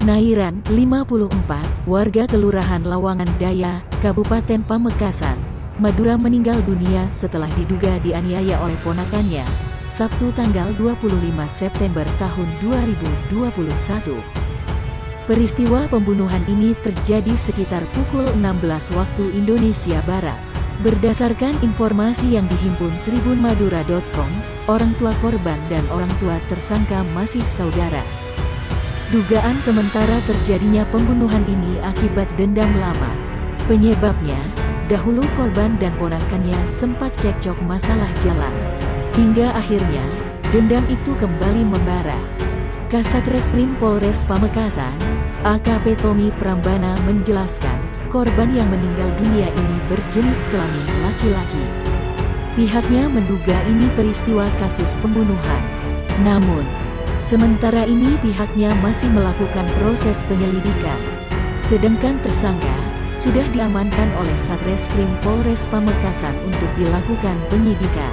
Nairan, 54, warga Kelurahan Lawangan Daya, Kabupaten Pamekasan, Madura meninggal dunia setelah diduga dianiaya oleh ponakannya, Sabtu tanggal 25 September tahun 2021. Peristiwa pembunuhan ini terjadi sekitar pukul 16 waktu Indonesia Barat. Berdasarkan informasi yang dihimpun tribunmadura.com, orang tua korban dan orang tua tersangka masih saudara. Dugaan sementara terjadinya pembunuhan ini akibat dendam lama. Penyebabnya, dahulu korban dan ponakannya sempat cekcok masalah jalan. Hingga akhirnya, dendam itu kembali membara. Kasat Reskrim Polres Pamekasan, AKP Tommy Prambana menjelaskan, korban yang meninggal dunia ini berjenis kelamin laki-laki. Pihaknya menduga ini peristiwa kasus pembunuhan. Namun, sementara ini pihaknya masih melakukan proses penyelidikan. Sedangkan tersangka sudah diamankan oleh Satreskrim Polres Pamekasan untuk dilakukan penyidikan.